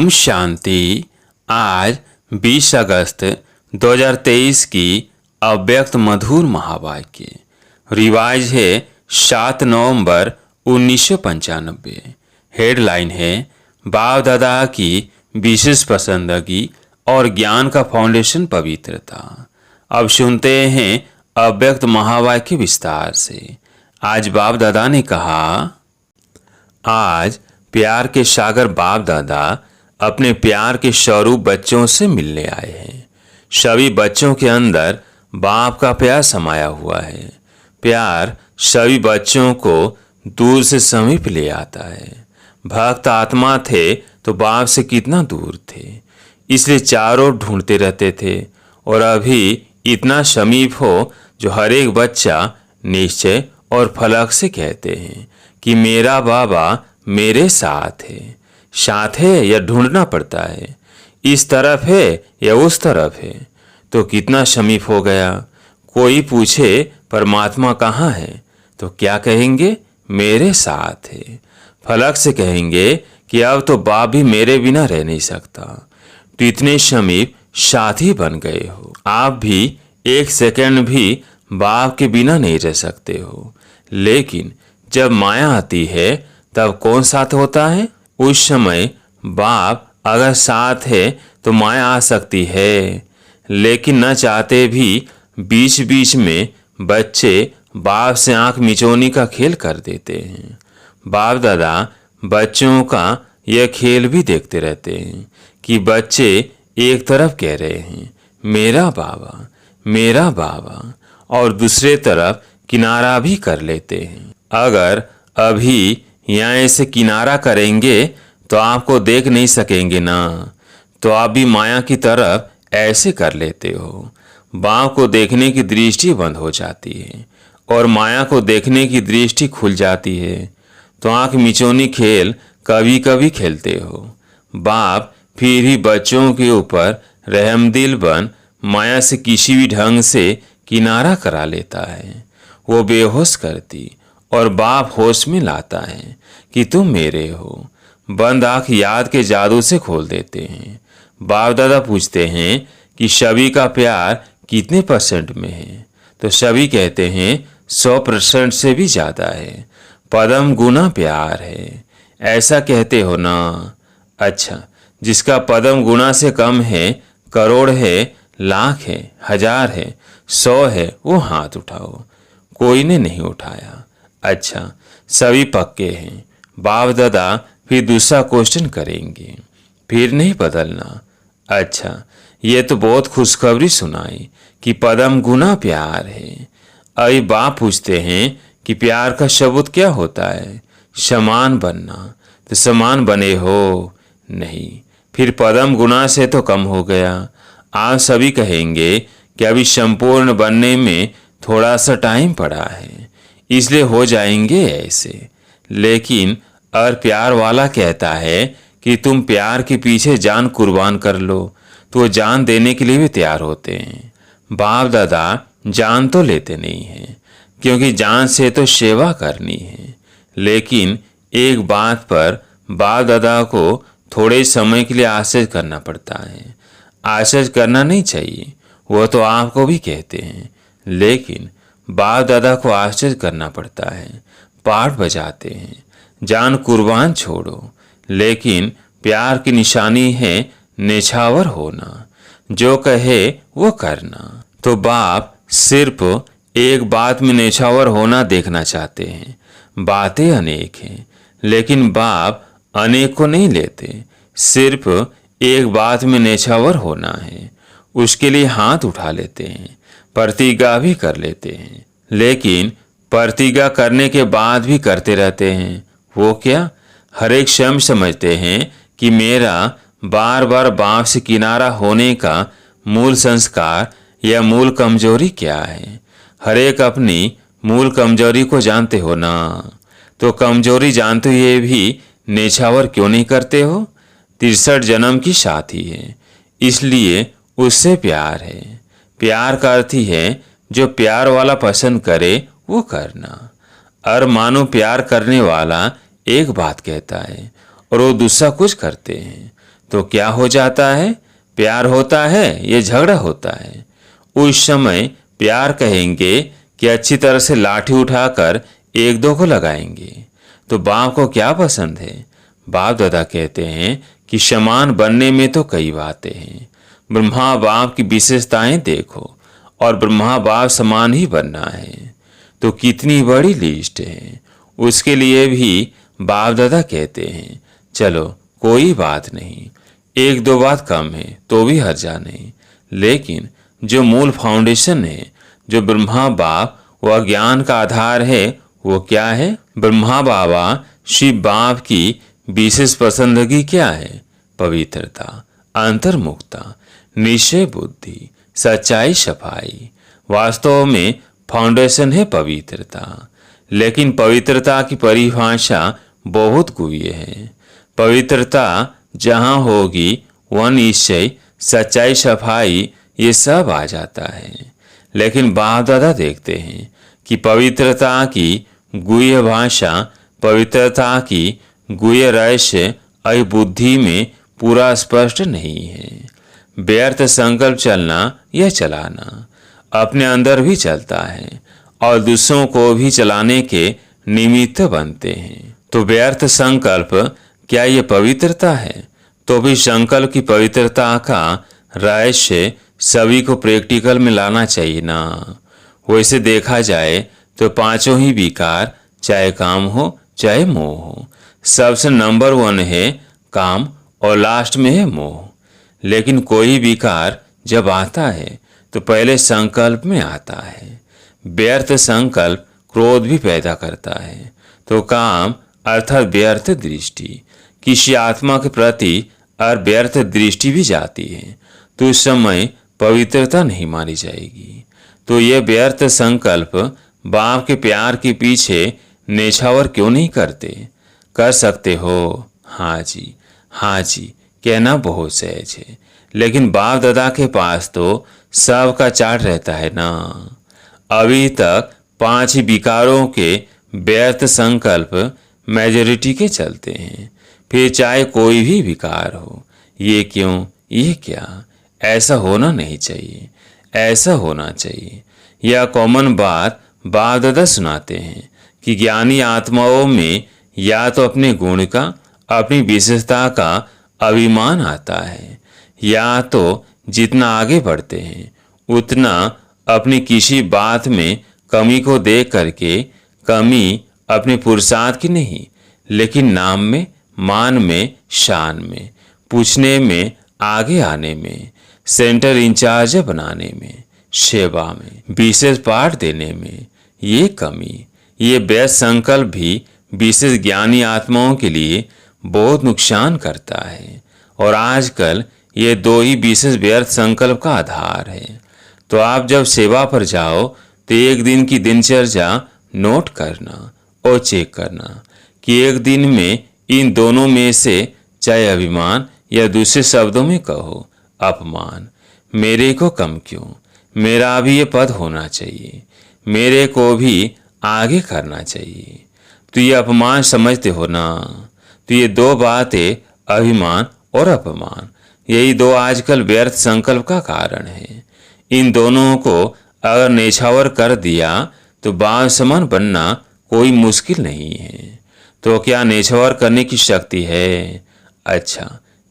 ओम शांति। आज 20 अगस्त 2023 की अव्यक्त मधुर महावाक्य रिवाइज है 7 नवंबर 1995। हेडलाइन है बाप दादा की विशेष पसंदगी और ज्ञान का फाउंडेशन पवित्रता। अब सुनते हैं अव्यक्त महावाक्य विस्तार से। आज बाप दादा ने कहा, आज प्यार के सागर बाप दादा अपने प्यार के स्वरूप बच्चों से मिलने आए हैं। सभी बच्चों के अंदर बाप का प्यार समाया हुआ है। प्यार सभी बच्चों को दूर से समीप ले आता है। भक्त आत्मा थे तो बाप से कितना दूर थे, इसलिए चारों ढूंढते रहते थे। और अभी इतना समीप हो जो हर एक बच्चा निश्चय और फलक से कहते हैं कि मेरा बाबा मेरे साथ है। साथ है या ढूंढना पड़ता है, इस तरफ है या उस तरफ है, तो कितना समीप हो गया। कोई पूछे परमात्मा कहाँ है तो क्या कहेंगे, मेरे साथ है। फलक से कहेंगे कि अब तो बाप भी मेरे बिना रह नहीं सकता। तो इतने समीप साथी बन गए हो। आप भी एक सेकंड भी बाप के बिना नहीं रह सकते हो। लेकिन जब माया आती है तब कौन साथ होता है? उस समय बाप अगर साथ है तो माया आ सकती है। लेकिन न चाहते भी बीच बीच में बच्चे बाप से आंख मिचौनी का खेल कर देते हैं। बाप दादा बच्चों का यह खेल भी देखते रहते हैं कि बच्चे एक तरफ कह रहे हैं मेरा बाबा, और दूसरे तरफ किनारा भी कर लेते हैं। अगर अभी यहाँ ऐसे किनारा करेंगे तो आपको देख नहीं सकेंगे ना, तो आप भी माया की तरफ ऐसे कर लेते हो। बाप को देखने की दृष्टि बंद हो जाती है और माया को देखने की दृष्टि खुल जाती है, तो आंख मिचौनी खेल कभी कभी खेलते हो। बाप फिर ही बच्चों के ऊपर रहमदिल बन माया से किसी भी ढंग से किनारा करा लेता है। वो बेहोश करती और बाप होश में लाता है कि तुम मेरे हो। बंद आंख याद के जादू से खोल देते हैं। बाप दादा पूछते हैं कि सभी का प्यार कितने % में है, तो सभी कहते हैं 100% से भी ज़्यादा है। पदम गुना प्यार है, ऐसा कहते हो ना। अच्छा, जिसका पदम गुना से कम है, करोड़ है, लाख है, 1000 है, 100 है, वो हाथ उठाओ। कोई ने नहीं उठाया। अच्छा, सभी पक्के हैं। बाप दादा फिर दूसरा क्वेश्चन करेंगे, फिर नहीं बदलना। अच्छा, ये तो बहुत खुशखबरी सुनाई कि पदम गुना प्यार है। अभी बाप पूछते हैं कि प्यार का सबूत क्या होता है? समान बनना। तो समान बने हो? नहीं, फिर पदम गुना से तो कम हो गया। आप सभी कहेंगे कि अभी संपूर्ण बनने में थोड़ा सा टाइम पड़ा है, इसलिए हो जाएंगे ऐसे। लेकिन अगर प्यार वाला कहता है कि तुम प्यार के पीछे जान कुर्बान कर लो, तो वो जान देने के लिए भी तैयार होते हैं। बाप दादा जान तो लेते नहीं हैं, क्योंकि जान से तो सेवा करनी है। लेकिन एक बात पर बाप दादा को थोड़े समय के लिए आश्चर्य करना पड़ता है। आश्चर्य करना नहीं चाहिए, वो तो आपको भी कहते हैं, लेकिन बाप दादा को आश्चर्य करना पड़ता है। पाठ बजाते हैं, जान कुर्बान छोड़ो। लेकिन प्यार की निशानी है नेछावर होना, जो कहे वो करना। तो बाप सिर्फ एक बात में नेछावर होना देखना चाहते हैं। बातें अनेक हैं, लेकिन बाप अनेक को नहीं लेते। सिर्फ एक बात में नेछावर होना है, उसके लिए हाथ उठा लेते हैं, प्रतिज्ञा भी कर लेते हैं। लेकिन प्रतिज्ञा करने के बाद भी करते रहते हैं। वो क्या? हर एक स्वयं समझते हैं कि मेरा बार बार बाप से किनारा होने का मूल संस्कार या मूल कमजोरी क्या है। हर एक अपनी मूल कमजोरी को जानते हो ना, तो कमजोरी जानते हुए भी नेछावर क्यों नहीं करते हो? 63 जन्म की साथी है, इसलिए उससे प्यार है। प्यार का अर्थ ही है जो प्यार वाला पसंद करे वो करना। और मानो प्यार करने वाला एक बात कहता है और वो दूसरा कुछ करते हैं, तो क्या हो जाता है? प्यार होता है, ये झगड़ा होता है। उस समय प्यार कहेंगे कि अच्छी तरह से लाठी उठाकर एक दो को लगाएंगे। तो बाप को क्या पसंद है? बाप दादा कहते हैं कि समान बनने में तो कई बातें हैं। ब्रह्मा बाप की विशेषताएं देखो और ब्रह्मा बाप समान ही बनना है, तो कितनी बड़ी लिस्ट है। उसके लिए भी बाप दादा कहते हैं चलो कोई बात नहीं, एक दो बात कम है तो भी हर्जा नहीं, लेकिन जो मूल फाउंडेशन है, जो ब्रह्मा बाप व ज्ञान का आधार है, वो क्या है? ब्रह्मा बाबा शिव बाप की विशेष पसंदगी क्या है? पवित्रता, अंतर्मुखता, निश्चय बुद्धि, सच्चाई, सफाई। वास्तव में फाउंडेशन है पवित्रता, लेकिन पवित्रता की परिभाषा बहुत गुह्य है। पवित्रता जहाँ होगी वह निश्चय, सच्चाई, सफाई ये सब आ जाता है। लेकिन बाप दादा देखते हैं कि पवित्रता की गुह्य भाषा, पवित्रता की गुह्य रहस्य अभी बुद्धि में पूरा स्पष्ट नहीं है। व्यर्थ संकल्प चलना या चलाना अपने अंदर भी चलता है और दूसरों को भी चलाने के निमित्त बनते हैं। तो व्यर्थ संकल्प क्या ये पवित्रता है? तो भी संकल्प की पवित्रता का रहस्य सभी को प्रैक्टिकल में लाना चाहिए ना। वैसे देखा जाए तो पांचों ही विकार, चाहे काम हो चाहे मोह हो, सबसे नंबर 1 है काम और लास्ट में है मोह। लेकिन कोई विकार जब आता है तो पहले संकल्प में आता है। व्यर्थ संकल्प क्रोध भी पैदा करता है। तो काम अर्थात व्यर्थ दृष्टि, किसी आत्मा के प्रति और व्यर्थ दृष्टि भी जाती है तो उस समय पवित्रता नहीं मानी जाएगी। तो ये व्यर्थ संकल्प बाप के प्यार के पीछे नेछावर क्यों नहीं करते? कर सकते हो, हाँ जी कहना बहुत सहज है, लेकिन बाप दादा के पास तो सबका चार्ट रहता है ना। अभी तक 5 ही विकारों के व्यर्थ संकल्प मेजॉरिटी के चलते हैं। फिर चाहे कोई भी विकार हो, ये क्यों, ये क्या, ऐसा होना नहीं चाहिए, ऐसा होना चाहिए। यह कॉमन बात बाप दादा सुनाते हैं कि ज्ञानी आत्माओं में या तो अपने गुण का, अपनी विशेषता का अभिमान आता है, या तो जितना आगे बढ़ते हैं उतना अपनी किसी बात में कमी को देख करके, कमी अपने पुरुषार्थ की नहीं लेकिन नाम में, मान में, शान में, पूछने में, आगे आने में, सेंटर इंचार्ज बनाने में, सेवा में, विशेष पाठ देने में, ये कमी, ये व्यर्थ संकल्प भी विशेष ज्ञानी आत्माओं के लिए बहुत नुकसान करता है। और आजकल ये 2 ही विशेष व्यर्थ संकल्प का आधार है। तो आप जब सेवा पर जाओ तो एक दिन की दिनचर्या नोट करना और चेक करना कि एक दिन में इन दोनों में से, चाहे अभिमान या दूसरे शब्दों में कहो अपमान, मेरे को कम क्यों, मेरा भी ये पद होना चाहिए, मेरे को भी आगे करना चाहिए। तो ये अपमान समझते हो ना। तो ये 2 बातें, अभिमान और अपमान, यही 2 आजकल व्यर्थ संकल्प का कारण है। इन दोनों को अगर नेछावर कर दिया तो बाप समान बनना कोई मुश्किल नहीं है। तो क्या नेछावर करने की शक्ति है? अच्छा,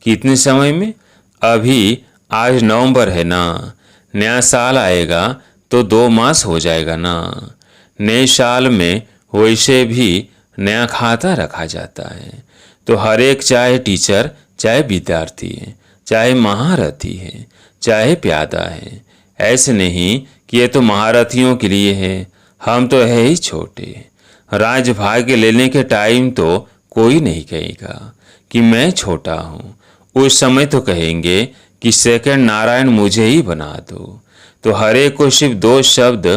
कितने समय में? अभी आज नवंबर है ना, नया साल आएगा तो 2 मास हो जाएगा ना। नए साल में वैसे भी नया खाता रखा जाता है। तो हर एक, चाहे टीचर, चाहे विद्यार्थी है, चाहे महारथी है, चाहे प्यादा है, ऐसे नहीं कि ये तो महारथियों के लिए है, हम तो है ही छोटे। राज भाग्य लेने के टाइम तो कोई नहीं कहेगा कि मैं छोटा हूँ। उस समय तो कहेंगे कि सेकंड नारायण मुझे ही बना दो। तो हर एक को सिर्फ 2 शब्द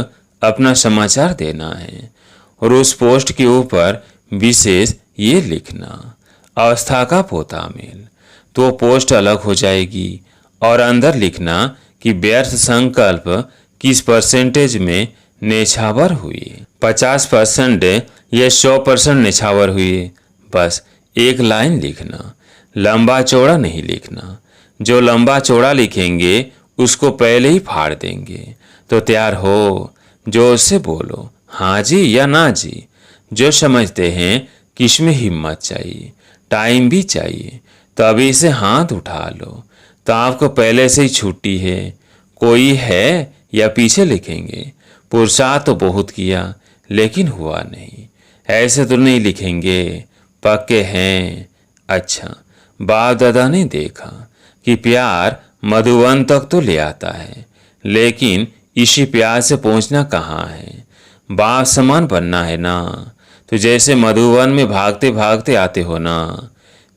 अपना समाचार देना है और उस पोस्ट के ऊपर विशेष ये लिखना, अवस्था का पोता मेल। तो पोस्ट अलग हो जाएगी और अंदर लिखना कि व्यर्थ संकल्प किस परसेंटेज में नेछावर हुए। 50% या 100% नेछावर हुए, बस एक लाइन लिखना। लंबा चौड़ा नहीं लिखना। जो लंबा चौड़ा लिखेंगे उसको पहले ही फाड़ देंगे। तो तैयार हो, जोर से बोलो हाँ जी या ना जी। जो समझते हैं कि इसमें हिम्मत चाहिए, टाइम भी चाहिए, तो अभी से हाथ उठा लो। तो आपको पहले से ही छुट्टी है। कोई है या पीछे लिखेंगे? पुरुषार्थ तो बहुत किया लेकिन हुआ नहीं। ऐसे तो नहीं लिखेंगे, पक्के हैं? अच्छा, बाप दादा ने देखा कि प्यार मधुवन तक तो ले आता है, लेकिन इसी प्यार से पहुंचना कहाँ है? बाप समान बनना है ना। तो जैसे मधुवन में भागते भागते आते हो ना,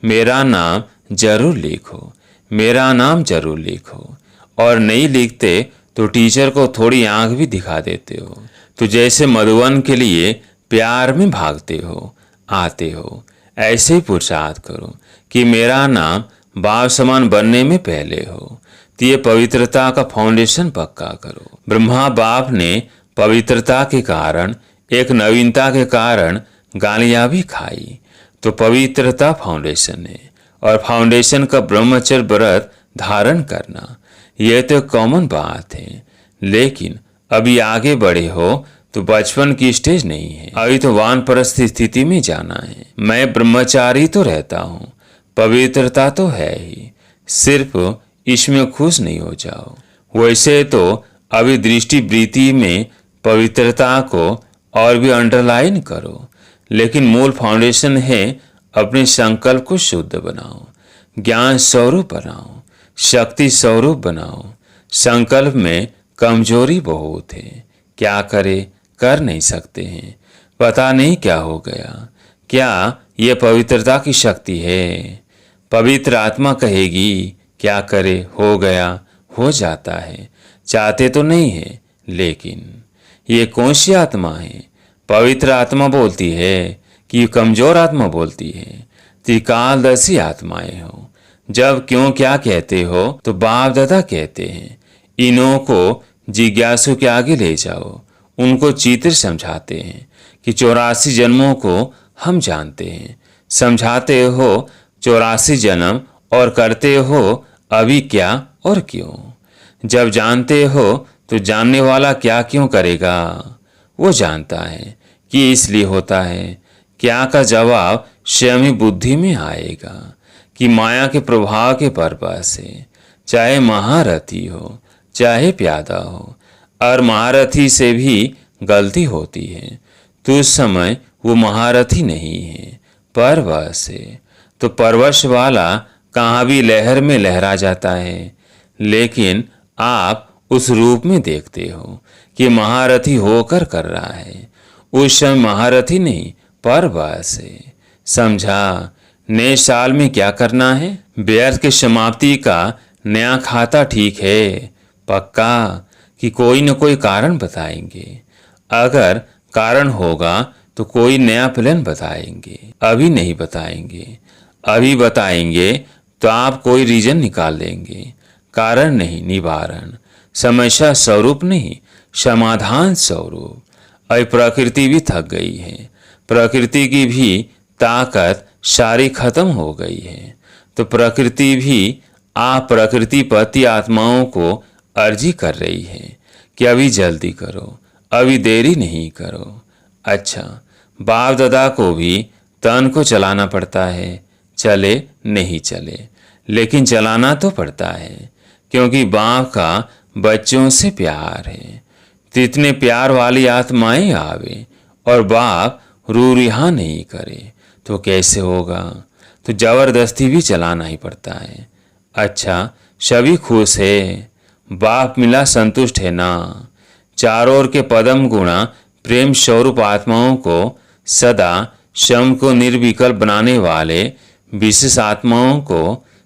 मेरा नाम जरूर लिखो, मेरा नाम जरूर लिखो। और नहीं लिखते तो टीचर को थोड़ी आंख भी दिखा देते हो। तो जैसे मधुवन के लिए प्यार में भागते हो, आते हो, ऐसे ही पुरुषार्थ करो कि मेरा नाम बाप समान बनने में पहले हो। तो ये पवित्रता का फाउंडेशन पक्का करो। ब्रह्मा बाप ने पवित्रता के कारण, एक नवीनता के कारण गालियां भी खाई। तो पवित्रता फाउंडेशन है, और फाउंडेशन का ब्रह्मचर्य व्रत धारण करना, यह तो कॉमन बात है। लेकिन अभी आगे बढ़े हो तो बचपन की स्टेज नहीं है, अभी तो वानप्रस्थ स्थिति में जाना है। मैं ब्रह्मचारी तो रहता हूँ, पवित्रता तो है ही, सिर्फ इसमें खुश नहीं हो जाओ। वैसे तो अभी दृष्टि वृत्ति में पवित्रता को और भी अंडरलाइन करो, लेकिन मूल फाउंडेशन है अपने संकल्प को शुद्ध बनाओ, ज्ञान स्वरूप बनाओ, शक्ति स्वरूप बनाओ। संकल्प में कमजोरी बहुत है, क्या करे, कर नहीं सकते हैं, पता नहीं क्या हो गया। क्या ये पवित्रता की शक्ति है? पवित्र आत्मा कहेगी क्या करे, हो गया, हो जाता है। चाहते तो नहीं है, लेकिन ये कौन सी आत्मा है? पवित्र आत्मा बोलती है कि कमजोर आत्मा बोलती है? त्रिकालदर्शी आत्माएं हो। जब क्यों क्या कहते हो तो बाप दादा कहते हैं, इन्हों को जिज्ञासु के आगे ले जाओ। उनको चित्र समझाते हैं कि 84 जन्मों को हम जानते हैं। समझाते हो 84 जन्म, और करते हो अभी क्या और क्यों। जब जानते हो तो जानने वाला क्या क्यों करेगा? वो जानता है कि इसलिए होता है। क्या का जवाब स्वयं ही बुद्धि में आएगा कि माया के प्रभाव के पर्पस से, चाहे महारथी हो चाहे प्यादा हो, और महारथी से भी गलती होती है तो उस समय वो महारथी नहीं है, परवश है। तो परवश वाला कहाँ भी लहर में लहरा जाता है, लेकिन आप उस रूप में देखते हो कि महारथी होकर कर रहा है। उस समय महारथी नहीं, परवश है। समझा? नए साल में क्या करना है? व्यर्थ की समाप्ति का नया खाता ठीक है, पक्का कि कोई न कोई कारण बताएंगे। अगर कारण होगा तो कोई नया प्लान बताएंगे, अभी नहीं बताएंगे। अभी बताएंगे तो आप कोई रीजन निकाल लेंगे। कारण नहीं, निवारण। समस्या स्वरूप नहीं, समाधान स्वरूप। अब प्रकृति भी थक गई है, प्रकृति की भी ताकत सारी खत्म हो गई है। तो प्रकृति भी आप प्रकृतिपति आत्माओं को अर्जी कर रही है कि अभी जल्दी करो, अभी देरी नहीं करो। अच्छा, बाप दादा को भी तन को चलाना पड़ता है, चले नहीं चले, लेकिन चलाना तो पड़ता है, क्योंकि बाप का बच्चों से प्यार है। तो इतने प्यार वाली आत्माएं आवे और बाप रू रिहा नहीं करे तो कैसे होगा? तो जबरदस्ती भी चलाना ही पड़ता है। अच्छा, सभी खुश है, बाप मिला संतुष्ट है ना? चारों ओर के पदम गुणा प्रेम स्वरूप आत्माओं को सदा स्वयं को निर्विकल्प बनाने वाले विशेष आत्माओं को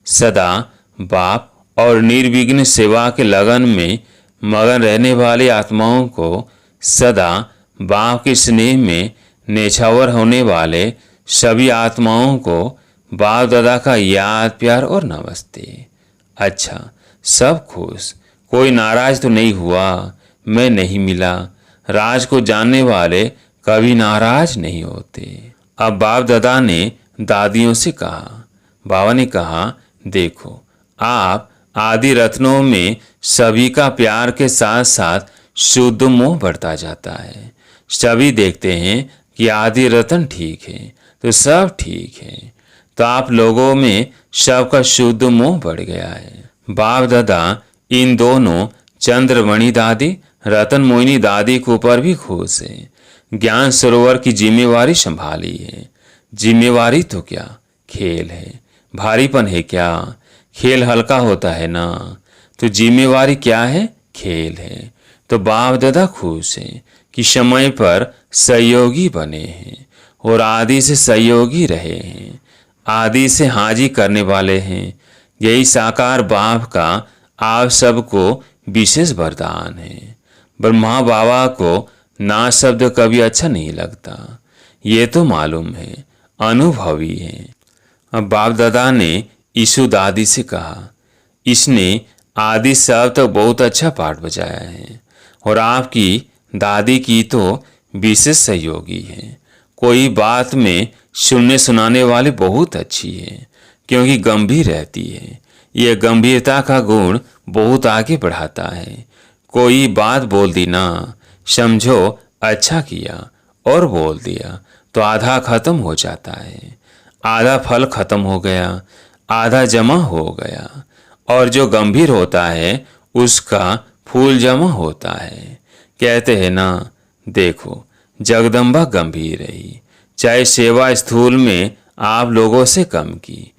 सदा बाप और निर्विघ्न सेवा के लगन में मगन रहने वाली आत्माओं को सदा बाप के स्नेह में नेछावर होने वाले सभी आत्माओं को बाप दादा का याद, प्यार और नमस्ते। अच्छा, सब खुश, कोई नाराज तो नहीं हुआ? मैं नहीं मिला। राज को जानने वाले कभी नाराज नहीं होते। अब बाप दादा ने दादियों से कहा, बाबा ने कहा, देखो आप आदि रत्नों में सभी का प्यार के साथ साथ शुद्ध मोह बढ़ता जाता है। सभी देखते हैं कि आदि रत्न ठीक है तो सब ठीक है, तो आप लोगों में सबका शुद्ध मोह बढ़ गया है। बाप दादा इन दोनों चंद्रमणि दादी, रतन मोहिनी दादी के ऊपर भी खुश है। ज्ञान सरोवर की जिम्मेवारी संभाली है। जिम्मेवारी तो क्या, खेल है। भारीपन है क्या, खेल हल्का होता है ना। तो जिम्मेवारी क्या है, खेल है। तो बाप दादा खुश है कि समय पर सहयोगी बने हैं और आदि से सहयोगी रहे हैं, आदि से हाजी करने वाले हैं। यही साकार बाप का आप सबको विशेष वरदान है। ब्रह्मा बाबा को ना शब्द कभी अच्छा नहीं लगता, ये तो मालूम है, अनुभवी है। अब बाप दादा ने ईशु दादी से कहा, इसने आदि सब तो बहुत अच्छा पाठ बजाया है और आपकी दादी की तो विशेष सहयोगी है। कोई बात में सुनने सुनाने वाली बहुत अच्छी है, क्योंकि गंभीर रहती है। यह गंभीरता का गुण बहुत आगे बढ़ाता है। कोई बात बोल दी ना, समझो अच्छा किया और बोल दिया तो आधा खत्म हो जाता है। आधा फल खत्म हो गया, आधा जमा हो गया, और जो गंभीर होता है उसका फूल जमा होता है। कहते हैं ना, देखो जगदम्बा गंभीर रही, चाहे सेवा स्थूल में आप लोगों से कम की,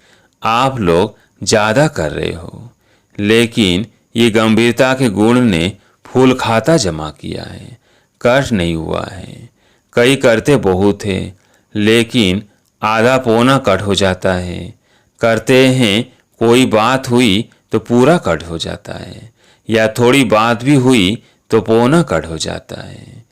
आप लोग ज़्यादा कर रहे हो, लेकिन ये गंभीरता के गुण ने फूल खाता जमा किया है, कष्ट नहीं हुआ है। कई करते बहुत है, लेकिन आधा पौना कट हो जाता है। करते हैं कोई बात हुई तो पूरा कट हो जाता है, या थोड़ी बात भी हुई तो पौना कट हो जाता है।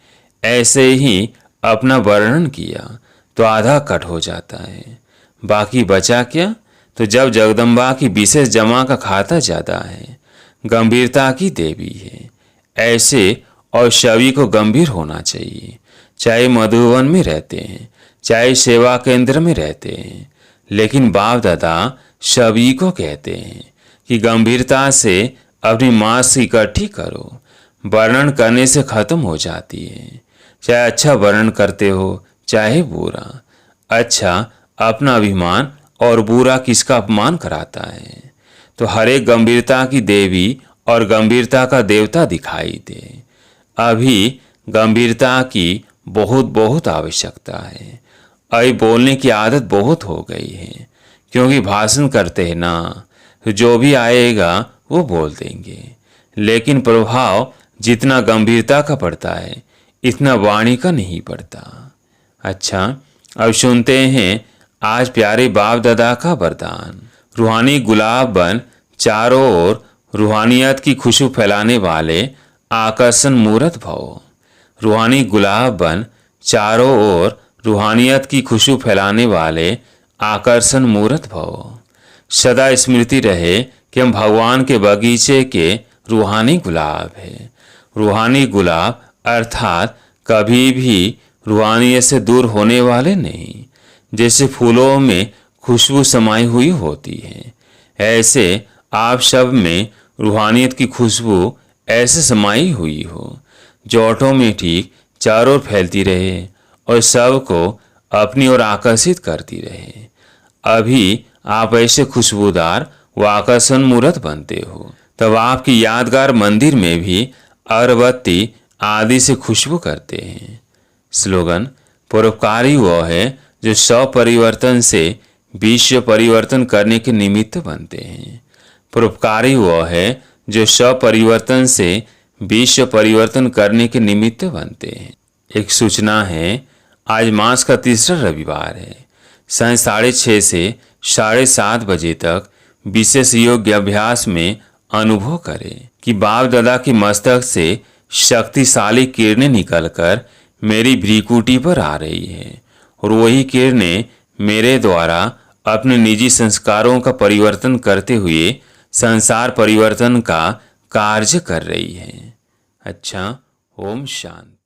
ऐसे ही अपना वर्णन किया तो आधा कट हो जाता है, बाकी बचा क्या। तो जब जगदम्बा की विशेष जमा का खाता ज़्यादा है, गंभीरता की देवी है, ऐसे और सभी को गंभीर होना चाहिए। चाहे मधुवन में रहते हैं, चाहे सेवा केंद्र में रहते हैं, लेकिन बाप दादा सभी को कहते हैं कि गंभीरता से अपनी मांस इकट्ठी करो। वर्णन करने से खत्म हो जाती है। चाहे अच्छा वर्णन करते हो चाहे बुरा। अच्छा अपना अभिमान और बुरा किसका अपमान कराता है। तो हर एक गंभीरता की देवी और गंभीरता का देवता दिखाई दे। अभी गंभीरता की बहुत बहुत आवश्यकता है। अभी बोलने की आदत बहुत हो गई है, क्योंकि भाषण करते हैं ना, तो जो भी आएगा वो बोल देंगे, लेकिन प्रभाव जितना गंभीरता का पड़ता है इतना वाणी का नहीं पड़ता। अच्छा अब सुनते हैं आज प्यारे बाप दादा का वरदान। रूहानी गुलाब बन चारों ओर रूहानियत की खुशबू फैलाने वाले आकर्षण मूर्त भव। रूहानी गुलाब बन चारों ओर रूहानियत की खुशबू फैलाने वाले आकर्षण मूर्त भव। सदा स्मृति रहे कि हम भगवान के बगीचे के रूहानी गुलाब है। रूहानी गुलाब अर्थात कभी भी रूहानियत से दूर होने वाले नहीं। जैसे फूलों में खुशबू समाई हुई होती है, ऐसे आप सब में रूहानियत की खुशबू ऐसे समाई हुई हो, जो ऑटोमेटिक चारों ओर फैलती रहे और सबको अपनी ओर आकर्षित करती रहे। अभी आप ऐसे खुशबूदार व आकर्षण मूर्त बनते हो, तब आपकी यादगार मंदिर में भी अगरबत्ती आदि से खुशबू करते हैं। स्लोगन, परोपकारी वह है जो स्व परिवर्तन से विश्व परिवर्तन करने के निमित्त बनते हैं। परोपकारी वह है जो स्व परिवर्तन से विश्व परिवर्तन करने के निमित्त बनते हैं। एक सूचना है, आज मास का तीसरा रविवार है। साय 6:30 से 7:30 बजे तक विशेष योग अभ्यास में अनुभव करें कि बाप दादा की मस्तक से शक्तिशाली किरणें निकलकर मेरी भ्रीकुटी पर आ रही है, और वही किरणें मेरे द्वारा अपने निजी संस्कारों का परिवर्तन करते हुए संसार परिवर्तन का कार्य कर रही है। अच्छा, ओम शांति।